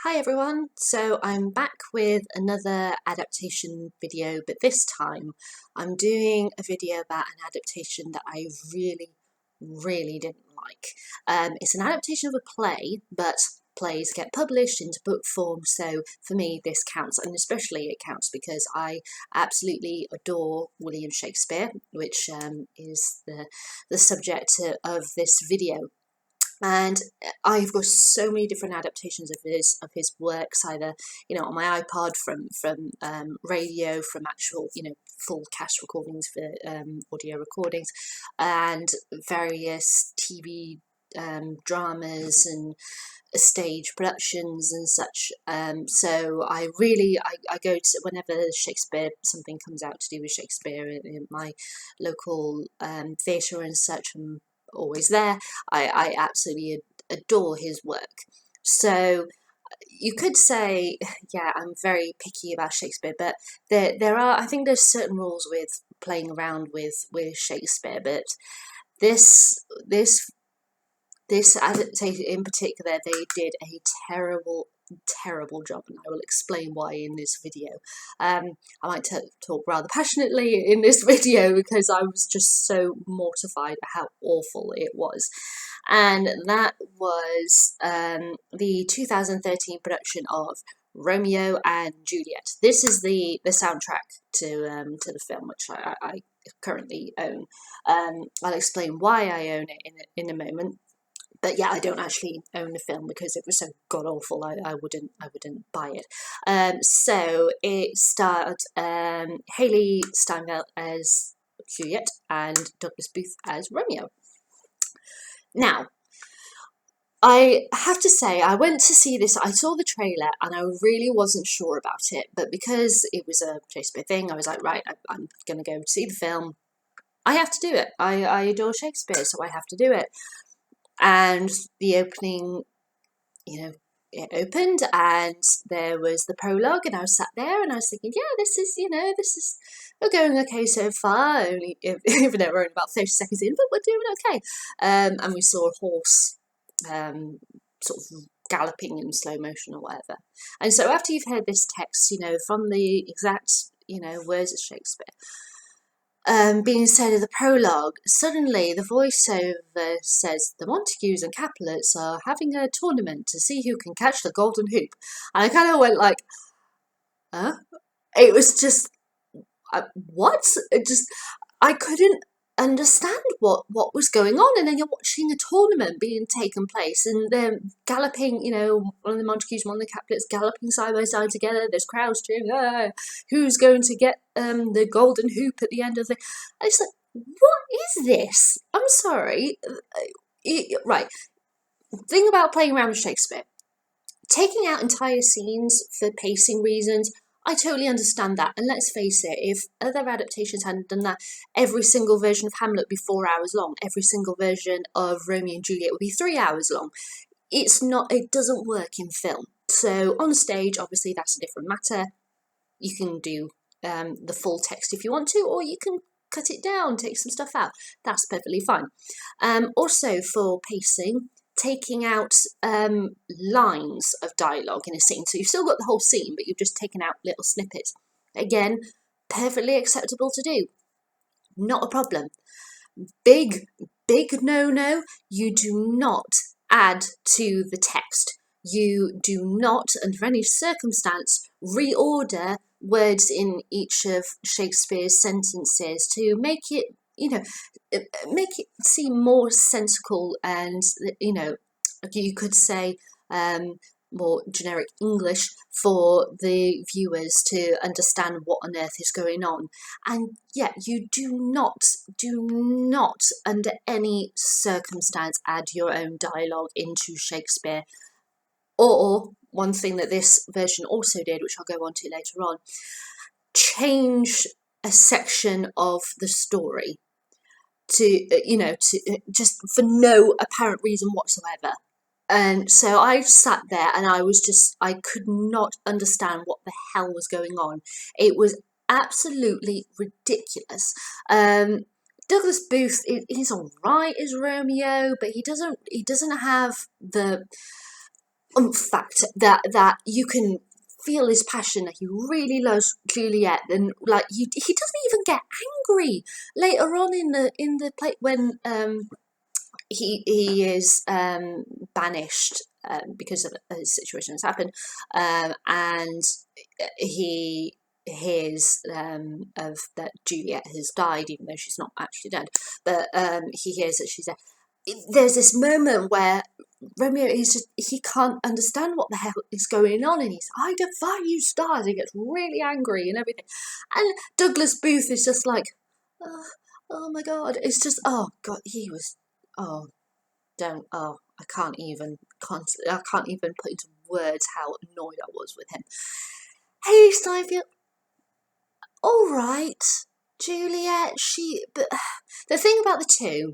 Hi everyone, so I'm back with another adaptation video, but this time I'm doing a video about an adaptation that I really didn't like. It's an adaptation of a play, but plays get published into book form, so for me this counts, and especially it counts because I absolutely adore William Shakespeare, which is the subject of this video. And I've got so many different adaptations of his works, either on my iPod from radio, from actual full cast recordings for audio recordings, and various TV dramas and stage productions and such. So I go to whenever Shakespeare something comes out to do with Shakespeare in my local theatre and such. I'm always there. I absolutely adore his work. So you could say, yeah, I'm very picky about Shakespeare, but there are, I think there's certain rules with playing around with Shakespeare, but this this this adaptation in particular, they did a terrible job, and I will explain why in this video. I might talk rather passionately in this video because I was just so mortified at how awful it was. And that was the 2013 production of Romeo and Juliet. This is the soundtrack to the film, which I currently own. I'll explain why I own it in a moment. But yeah, I don't actually own the film because it was so god awful. I wouldn't buy it. So it starred Haley Steinfeld as Juliet and Douglas Booth as Romeo. Now, I have to say, I went to see this. I saw the trailer and I really wasn't sure about it, but because it was a Shakespeare thing, I was like, right, I'm going to go see the film. I have to do it. I adore Shakespeare, so I have to do it. And the opening, it opened and there was the prologue, and I was sat there and I was thinking, yeah, this is we're going okay so far, only even though we're only about 30 seconds in, but we're doing okay. And we saw a horse sort of galloping in slow motion or whatever. And so after you've heard this text, from the exact, words of Shakespeare, being said in the prologue, suddenly the voiceover says the Montagues and Capulets are having a tournament to see who can catch the golden hoop. And I kind of went like, huh? It was just, what? I couldn't understand what was going on. And then you're watching a tournament being taken place and they're galloping, one of the Montagues, one of the Capulets galloping side by side together. There's crowds cheering, who's going to get the golden hoop at the end of the... And it's like, what is this? I'm sorry. Right. Thing about playing around with Shakespeare. Taking out entire scenes for pacing reasons, I totally understand that. And let's face it, if other adaptations hadn't done that, every single version of Hamlet would be 4 hours long. Every single version of Romeo and Juliet would be 3 hours long. It doesn't work in film. So on stage, obviously that's a different matter. You can do the full text if you want to, or you can cut it down, take some stuff out. That's perfectly fine. Also for pacing, taking out lines of dialogue in a scene. So you've still got the whole scene, but you've just taken out little snippets. Again, perfectly acceptable to do. Not a problem. Big no, you do not add to the text. You do not, under any circumstance, reorder words in each of Shakespeare's sentences to make it make it seem more sensical, and you could say more generic English for the viewers to understand what on earth is going on. And yet you do not under any circumstance add your own dialogue into Shakespeare. Or one thing that this version also did, which I'll go on to later on, change a section of the story to just for no apparent reason whatsoever. And so I sat there and I could not understand what the hell was going on. It was absolutely ridiculous. Douglas Booth is all right as Romeo, but he doesn't have the fact that you can feel his passion, that he really loves Juliet, and like he doesn't even get angry later on in the play when he is banished because of his situation has happened, and he hears of that Juliet has died, even though she's not actually dead. But he hears that she's dead. There's this moment where Romeo he can't understand what the hell is going on, and he's, I defy you, stars. He gets really angry and everything, and Douglas Booth is just like, oh, oh my god, it's just, oh god, he was, oh don't, oh I can't even put into words how annoyed I was with him. Haley Steinfeld, all right, Juliet, but the thing about the two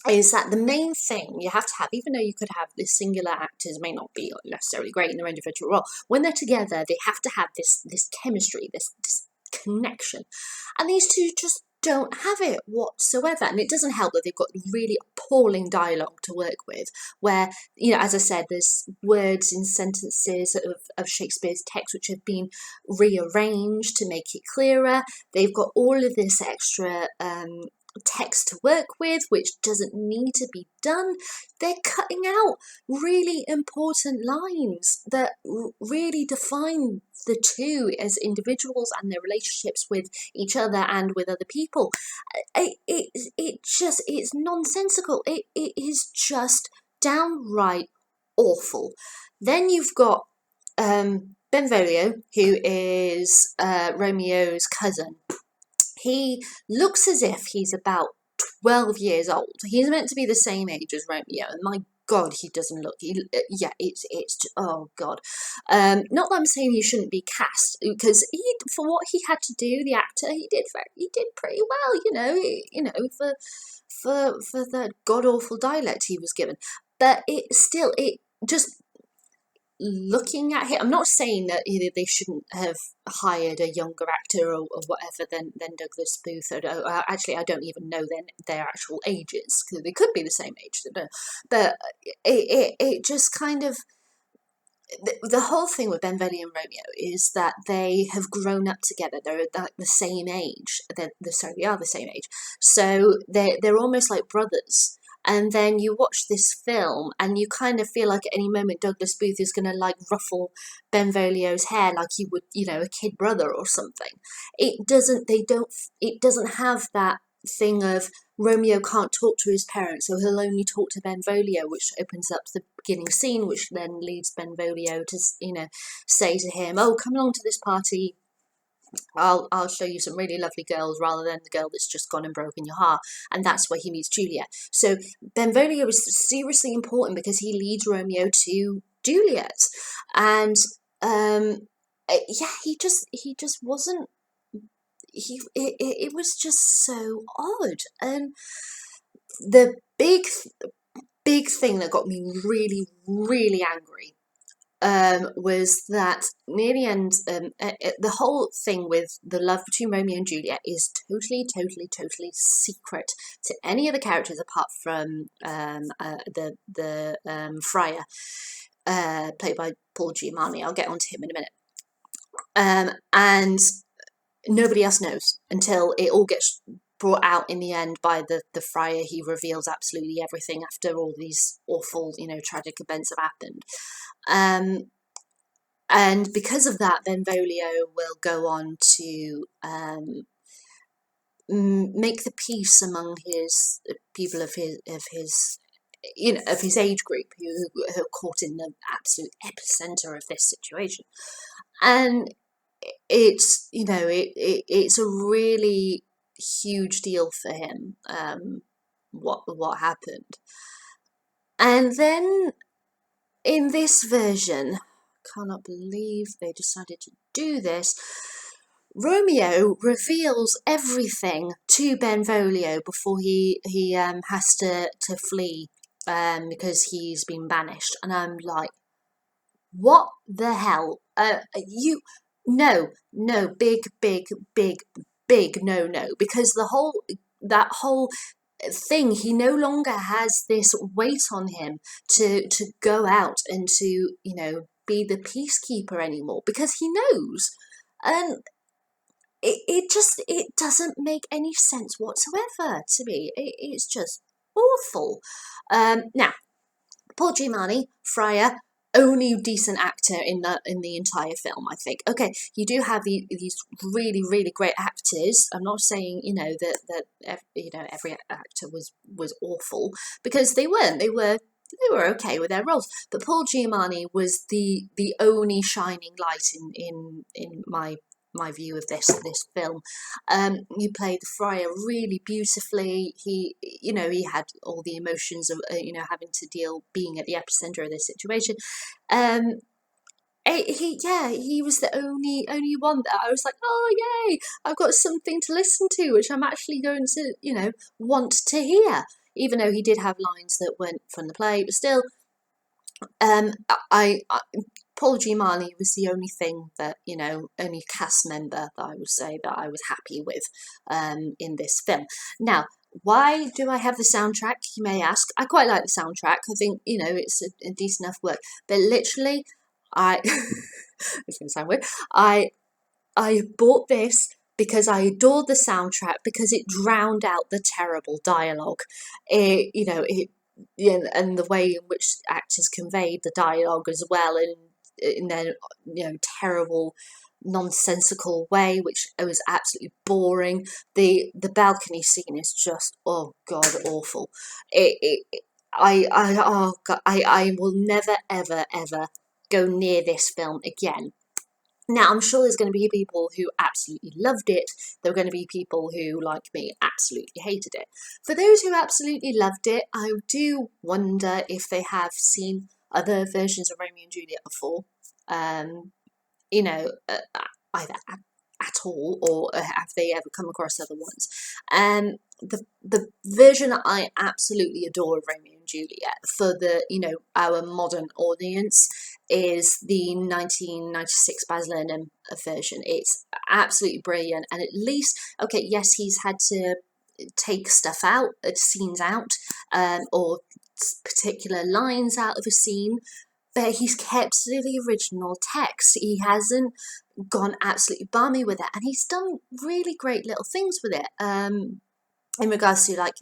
is that the main thing you have to have, even though you could have this singular actors may not be necessarily great in their individual role, when they're together, they have to have this chemistry, this connection. And these two just don't have it whatsoever. And it doesn't help that they've got really appalling dialogue to work with, where, you know, as I said, there's words in sentences of Shakespeare's text which have been rearranged to make it clearer. They've got all of this extra text to work with, which doesn't need to be done. They're cutting out really important lines that really define the two as individuals and their relationships with each other and with other people. It's nonsensical. It is just downright awful. Then you've got Benvolio, who is Romeo's cousin. He looks as if he's about 12 years old. He's meant to be the same age as Romeo, and my God, he doesn't look. It's oh God. Not that I'm saying he shouldn't be cast, because for what he had to do, the actor, he did pretty well. For that god awful dialect he was given, but it just. Looking at him, I'm not saying that they shouldn't have hired a younger actor or whatever than Douglas Booth. Actually, I don't even know their actual ages, because they could be the same age. But it just kind of, the whole thing with Benvolio and Romeo is that they have grown up together. They're like the same age. They are the same age. So they're almost like brothers. And then you watch this film and you kind of feel like at any moment Douglas Booth is going to like ruffle Benvolio's hair like he would, a kid brother or something. It doesn't have that thing of Romeo can't talk to his parents, so he'll only talk to Benvolio, which opens up the beginning scene, which then leads Benvolio to, say to him, oh, come along to this party. I'll show you some really lovely girls, rather than the girl that's just gone and broken your heart. And that's where he meets Juliet. So Benvolio is seriously important because he leads Romeo to Juliet. And he just wasn't. It was just so odd. And the big thing that got me really, really angry was that near the end, the whole thing with the love between Romeo and Juliet is totally secret to any of the characters apart from the friar, played by Paul Giamatti. I'll get onto him in a minute. And nobody else knows until it all gets brought out in the end by the friar. He reveals absolutely everything after all these awful, tragic events have happened. And because of that, Benvolio will go on to make the peace among his people of his age group who are caught in the absolute epicenter of this situation. And it's it's a really huge deal for him, what happened. And then in this version, cannot believe they decided to do this, Romeo reveals everything to Benvolio before he has to flee because he's been banished. And I'm like, what the hell? No, big no, because that whole thing. He no longer has this weight on him to go out and to, you know, be the peacekeeper anymore, because he knows. And it doesn't make any sense whatsoever to me. It's just awful. Now, Paul Giamatti, Friar, only decent actor in the entire film, I think. Okay, you do have these really, really great actors. I'm not saying, you know, that you know, every actor was awful, because they weren't. They were okay with their roles. But Paul Giamatti was the only shining light in my view of this film. He played the friar really beautifully. He, you know, he had all the emotions of, you know, having to being at the epicenter of this situation. He was the only one that I was like, oh yay, I've got something to listen to, which I'm actually going to, you know, want to hear. Even though he did have lines that weren't from the play, but still, I Paul Giamatti was the only thing that, you know, only cast member that I would say that I was happy with in this film. Now, why do I have the soundtrack, you may ask? I quite like the soundtrack. I think, you know, it's a decent enough work. But literally, it's going to sound weird, I bought this because I adored the soundtrack, because it drowned out the terrible dialogue. And the way in which actors conveyed the dialogue as well, and in their, you know, terrible, nonsensical way, which was absolutely boring. The balcony scene is just, oh god, awful. I will never ever ever go near this film again. Now, I'm sure there's going to be people who absolutely loved it. There are going to be people who, like me, absolutely hated it. For those who absolutely loved it, I do wonder if they have seen other versions of Romeo and Juliet before. You know, either at all, or have they ever come across other ones? The version that I absolutely adore of Romeo and Juliet for the, you know, our modern audience is the 1996 Baz Luhrmann version. It's absolutely brilliant, and at least, okay, yes, he's had to take stuff out, scenes out, or particular lines out of a scene, but he's kept to the original text. He hasn't gone absolutely balmy with it, and he's done really great little things with it. In regards to, like,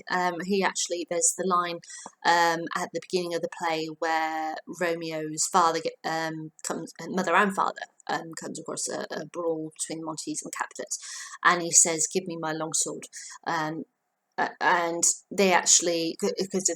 he actually, there's the line at the beginning of the play where Romeo's father mother and father comes across a brawl between Montes and Capulets, and he says, "Give me my longsword," and they actually, because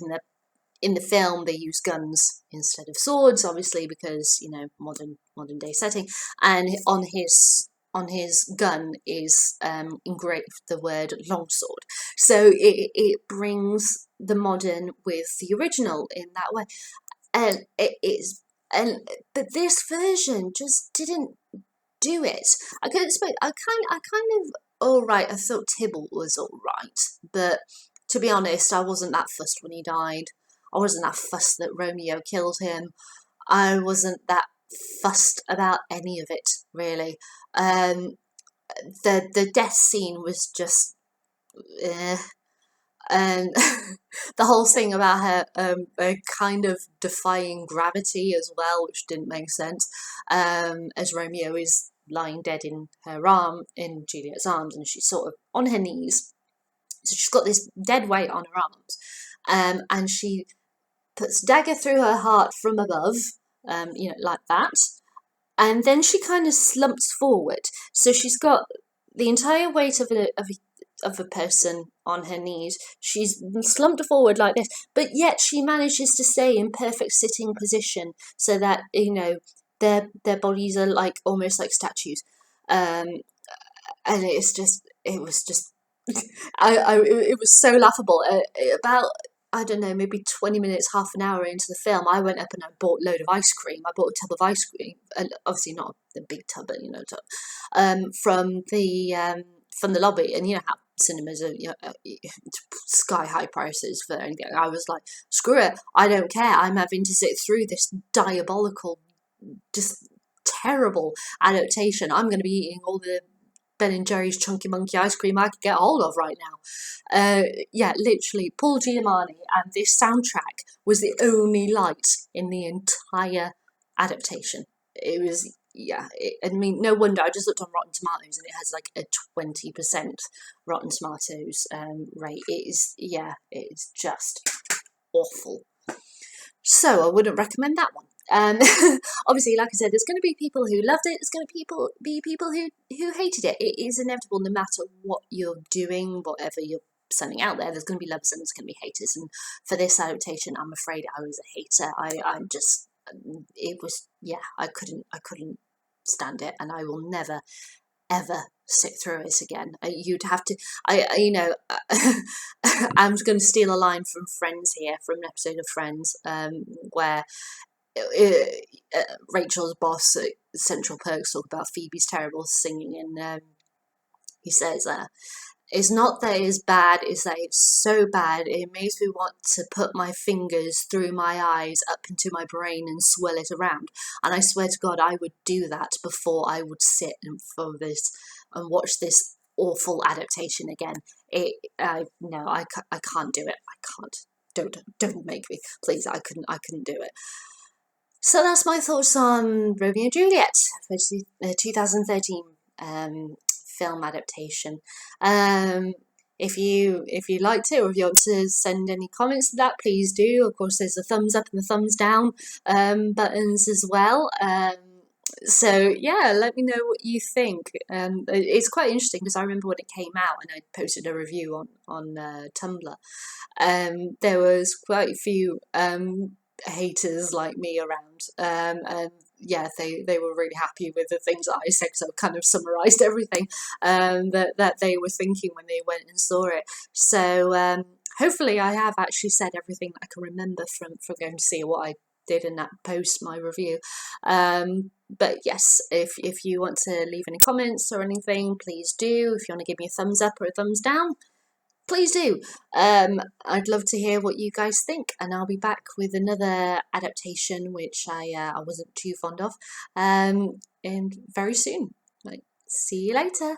in the film they use guns instead of swords, obviously, because, you know, modern day setting, and on his gun is engraved the word longsword. So it brings the modern with the original in that way, and but this version just didn't do it. I could expect. I kind of, all right. I thought Tybalt was all right, but to be honest, I wasn't that fussed when he died. I wasn't that fussed that Romeo killed him. I wasn't that fussed about any of it, really. The death scene was just, and the whole thing about her kind of defying gravity as well, which didn't make sense, as Romeo is lying dead in in Juliet's arms, and she's sort of on her knees, so she's got this dead weight on her arms, and she puts dagger through her heart from above, you know, like that, and then she kind of slumps forward, so she's got the entire weight of a person on her knees. She's slumped forward like this, but yet she manages to stay in perfect sitting position, so that, you know, their bodies are like almost like statues, and it was just it was so laughable. About, I don't know, maybe 20 minutes, half an hour into the film, I went up and I bought a load of ice cream. I bought a tub of ice cream, and obviously not the big tub, but, you know, from the lobby. And you know how cinemas are, you know, sky high prices for anything. I was like, screw it, I don't care. I'm having to sit through this diabolical, just terrible adaptation. I'm going to be eating all the Ben & Jerry's Chunky Monkey ice cream I could get hold of right now. Yeah, literally, Paul Giamatti, and this soundtrack was the only light in the entire adaptation. It was, yeah, I mean, no wonder. I just looked on Rotten Tomatoes and it has like a 20% Rotten Tomatoes rate. It is, yeah, it is just awful. So I wouldn't recommend that one. Obviously, like I said, there's going to be people who loved it. There's going to be people who hated it. It is inevitable, no matter what you're doing, whatever you're sending out there. There's going to be lovers and there's going to be haters. And for this adaptation, I'm afraid I was a hater. I'm just, it was, yeah, I couldn't stand it, and I will never ever sit through it again. You'd have to, you know, I'm going to steal a line from Friends here, from an episode of Friends, where Rachel's boss at Central Perks talk about Phoebe's terrible singing, and he says, it's not that it's bad, it's that it's so bad it makes me want to put my fingers through my eyes up into my brain and swirl it around. And I swear to God, I would do that before I would sit and for this and watch this awful adaptation again. No, I can't do it. I can't. Don't make me, please. I couldn't do it. So that's my thoughts on Romeo and Juliet, 2013 film adaptation. If you liked it, or if you want to send any comments to that, please do. Of course, there's the thumbs up and the thumbs down buttons as well. So yeah, let me know what you think. It's quite interesting because I remember when it came out and I posted a review on Tumblr. There was quite a few haters like me around, and yeah, they were really happy with the things that I said, because I kind of summarised everything that they were thinking when they went and saw it. So hopefully I have actually said everything that I can remember from going to see what I did in that post, my review. But yes, if you want to leave any comments or anything, please do. If you want to give me a thumbs up or a thumbs down, please do. I'd love to hear what you guys think, and I'll be back with another adaptation which I wasn't too fond of, and very soon. Like, see you later.